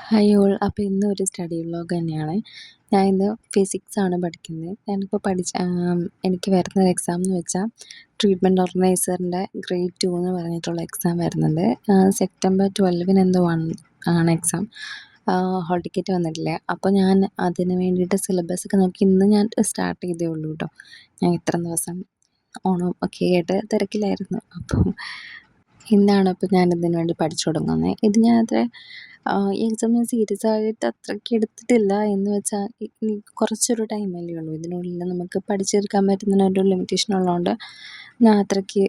Hi all. അപ്പോൾ ഇന്ന് ഒരു സ്റ്റഡി വ്ലോഗ് തന്നെയാണ്. ഞാൻ ഇന്ന് ഫിസിക്സാണ് പഠിക്കുന്നത്. ഞാനിപ്പോൾ എനിക്ക് വരുന്നൊരു എക്സാം എന്ന് വെച്ചാൽ ട്രീറ്റ്മെൻറ്റ് ഓർഗനൈസറിൻ്റെ ഗ്രേഡ് 2 എന്ന് പറഞ്ഞിട്ടുള്ള എക്സാം വരുന്നുണ്ട്. സെപ്റ്റംബർ 12 എന്തോ ആണ് എക്സാം. ഹോൾ ടിക്കറ്റ് വന്നിട്ടില്ല. അപ്പോൾ ഞാൻ അതിന് വേണ്ടിയിട്ട് സിലബസൊക്കെ നോക്കി ഇന്ന് ഞാൻ സ്റ്റാർട്ട് ചെയ്തേ ഉള്ളൂ കേട്ടോ. ഞാൻ ഇത്ര ദിവസം ഓണം ഒക്കെ ആയിട്ട് തിരക്കിലായിരുന്നു. അപ്പം ഇന്നാണ് ഇപ്പോൾ ഞാൻ ഇതിന് വേണ്ടി പഠിച്ചു തുടങ്ങുന്നത്. ഇത് ഞാൻ ഈ എക്സാം ഞാൻ സീരിയസ് ആയിട്ട് അത്രയ്ക്ക് എടുത്തിട്ടില്ല. എന്ന് വെച്ചാൽ ഇനി കുറച്ചൊരു ടൈമല്ലേ ഉള്ളൂ. ഇതിനുള്ളിൽ നമുക്ക് പഠിച്ചെടുക്കാൻ പറ്റുന്നതിനൊരു ലിമിറ്റേഷൻ ഉള്ളതുകൊണ്ട് ഞാൻ അത്രയ്ക്ക്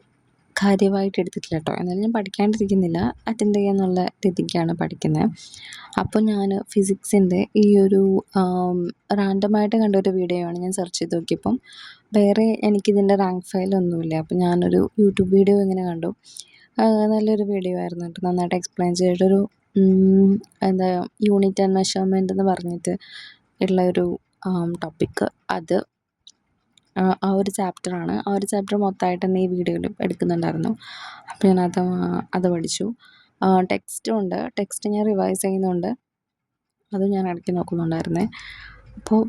കാര്യമായിട്ട് എടുത്തിട്ടില്ല കേട്ടോ. എന്നാലും ഞാൻ പഠിക്കാണ്ടിരിക്കുന്നില്ല, അറ്റൻഡ് ചെയ്യാന്നുള്ള രീതിക്കാണ് പഠിക്കുന്നത്. അപ്പോൾ ഞാൻ ഫിസിക്സിൻ്റെ ഈ ഒരു റാൻഡമായിട്ട് കണ്ടൊരു വീഡിയോ ആണ് ഞാൻ സെർച്ച് ചെയ്ത് നോക്കിയപ്പം. വേറെ എനിക്കിതിൻ്റെ റാങ്ക് ഫയലൊന്നുമില്ല. അപ്പോൾ ഞാനൊരു യൂട്യൂബ് വീഡിയോ ഇങ്ങനെ കണ്ടു. നല്ലൊരു വീഡിയോ ആയിരുന്നു കേട്ടോ. നന്നായിട്ട് എക്സ്പ്ലെയിൻ ചെയ്തിട്ടൊരു എന്താ യൂണിറ്റ് ആൻഡ് മെഷർമെൻ്റ് എന്ന് പറഞ്ഞിട്ട് ഉള്ള ഒരു ടോപ്പിക്ക്. അത് ആ ഒരു ചാപ്റ്ററാണ്. ആ ഒരു ചാപ്റ്റർ മൊത്തമായിട്ട് തന്നെ ഈ വീഡിയോയിൽ എടുക്കുന്നുണ്ടായിരുന്നു. അപ്പോൾ ഞാൻ അത് പഠിച്ചു. ടെക്സ്റ്റും ഉണ്ട്. ടെക്സ്റ്റ് ഞാൻ റിവൈസ് ചെയ്യുന്നുണ്ട്. അതും ഞാൻ ഇടയ്ക്ക് നോക്കുന്നുണ്ടായിരുന്നേ. അപ്പോൾ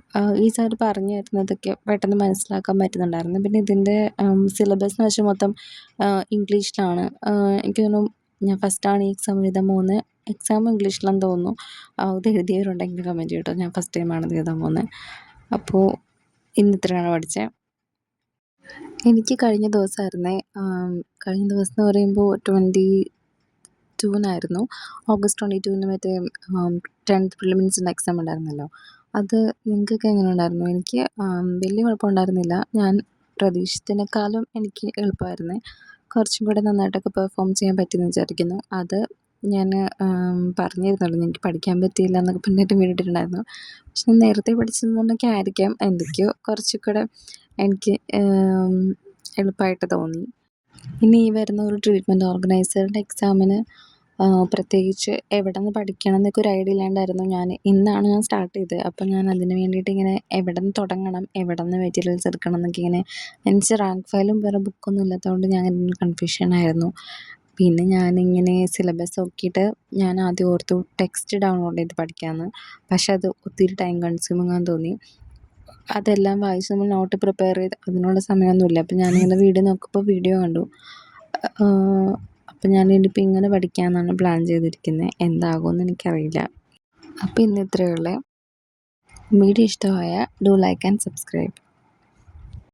ഈ സാർ പറഞ്ഞു തരുന്നതൊക്കെ പെട്ടെന്ന് മനസ്സിലാക്കാൻ പറ്റുന്നുണ്ടായിരുന്നു. പിന്നെ ഇതിൻ്റെ സിലബസ് എന്ന് വെച്ചാൽ മൊത്തം ഇംഗ്ലീഷിലാണ്. എനിക്ക് തോന്നുന്നു ഞാൻ ഫസ്റ്റാണ് ഈ എക്സാം എഴുതാൻ പോകുന്നത്. എക്സാം ഇംഗ്ലീഷിലാണെന്ന് തോന്നുന്നു. ഇത് എഴുതിയവരുണ്ടെങ്കിൽ കമൻറ്റ് ചെയ്യട്ടോ. ഞാൻ ഫസ്റ്റ് ടൈമാണ് ഇത് എഴുതാൻ പോകുന്നത്. അപ്പോൾ ഇന്ന് ഇത്രയാണ് പഠിച്ചത്. എനിക്ക് കഴിഞ്ഞ ദിവസമായിരുന്നേ. കഴിഞ്ഞ ദിവസം എന്ന് പറയുമ്പോൾ 22-നായിരുന്നു. ഓഗസ്റ്റ് 22-ന് മറ്റേ 10th പ്രിലിമിനറീസിൻ്റെ എക്സാം ഉണ്ടായിരുന്നല്ലോ. അത് നിങ്ങൾക്കൊക്കെ എങ്ങനെ ഉണ്ടായിരുന്നു? എനിക്ക് വലിയ കുഴപ്പമുണ്ടായിരുന്നില്ല. ഞാൻ പ്രതീക്ഷിച്ചതിനേക്കാളും എനിക്ക് എളുപ്പമായിരുന്നേ. കുറച്ചും കൂടെ നന്നായിട്ടൊക്കെ പെർഫോം ചെയ്യാൻ പറ്റിയെന്ന് വിചാരിക്കുന്നു. അത് ഞാൻ പറഞ്ഞിരുന്നല്ലോ, എനിക്ക് പഠിക്കാൻ പറ്റിയില്ല എന്നൊക്കെ പറഞ്ഞിട്ട് വീഡിയോ ഇട്ടിട്ടുണ്ടായിരുന്നു. പക്ഷെ ഞാൻ നേരത്തെ പഠിച്ചത് കൊണ്ടൊക്കെ ആയിരിക്കാം എന്തൊക്കെയോ കുറച്ചും കൂടെ എനിക്ക് എളുപ്പമായിട്ട് തോന്നി. ഇനി ഈ വരുന്ന ഒരു ട്രീറ്റ്മെൻറ്റ് ഓർഗനൈസറുടെ എക്സാമിന് പ്രത്യേകിച്ച് എവിടെ നിന്ന് പഠിക്കണം എന്നൊക്കെ ഒരു ഐഡിയ ഇല്ലാണ്ടായിരുന്നു. ഇന്നാണ് ഞാൻ സ്റ്റാർട്ട് ചെയ്തത്. അപ്പോൾ ഞാൻ അതിന് വേണ്ടിയിട്ട് ഇങ്ങനെ എവിടെ നിന്ന് തുടങ്ങണം, എവിടെ നിന്ന് മെറ്റീരിയൽസ് എടുക്കണം എന്നൊക്കെ ഇങ്ങനെ, എനിക്ക് റാങ്ക് ഫയലും വേറെ ബുക്കൊന്നും ഇല്ലാത്തതുകൊണ്ട് ഞാൻ കൺഫ്യൂഷനായിരുന്നു. പിന്നെ ഞാനിങ്ങനെ സിലബസ് നോക്കിയിട്ട് ഞാൻ ആദ്യം ഓർത്തു ടെക്സ്റ്റ് ഡൗൺലോഡ് ചെയ്ത് പഠിക്കാമെന്ന്. പക്ഷെ അത് ഒത്തിരി ടൈം കൺസ്യൂമിങ് ആണെന്ന് തോന്നി. അതെല്ലാം വായിച്ച് നമ്മൾ നോട്ട് പ്രിപ്പയർ ചെയ്ത് അതിനുള്ള സമയമൊന്നുമില്ല. അപ്പം ഞാനിങ്ങനെ വീഡിയോ നോക്കുമ്പോൾ വീഡിയോ കണ്ടു. അപ്പം ഞാനിനിയിപ്പോൾ ഇങ്ങനെ പഠിക്കാമെന്നാണ് പ്ലാൻ ചെയ്തിരിക്കുന്നത്. എന്താകുമെന്ന് എനിക്കറിയില്ല. അപ്പോൾ ഇന്ന് ഇത്രയേ ഉള്ളൂ. വീഡിയോ ഇഷ്ടമായ ഡു ലൈക്ക് ആൻഡ് സബ്സ്ക്രൈബ്.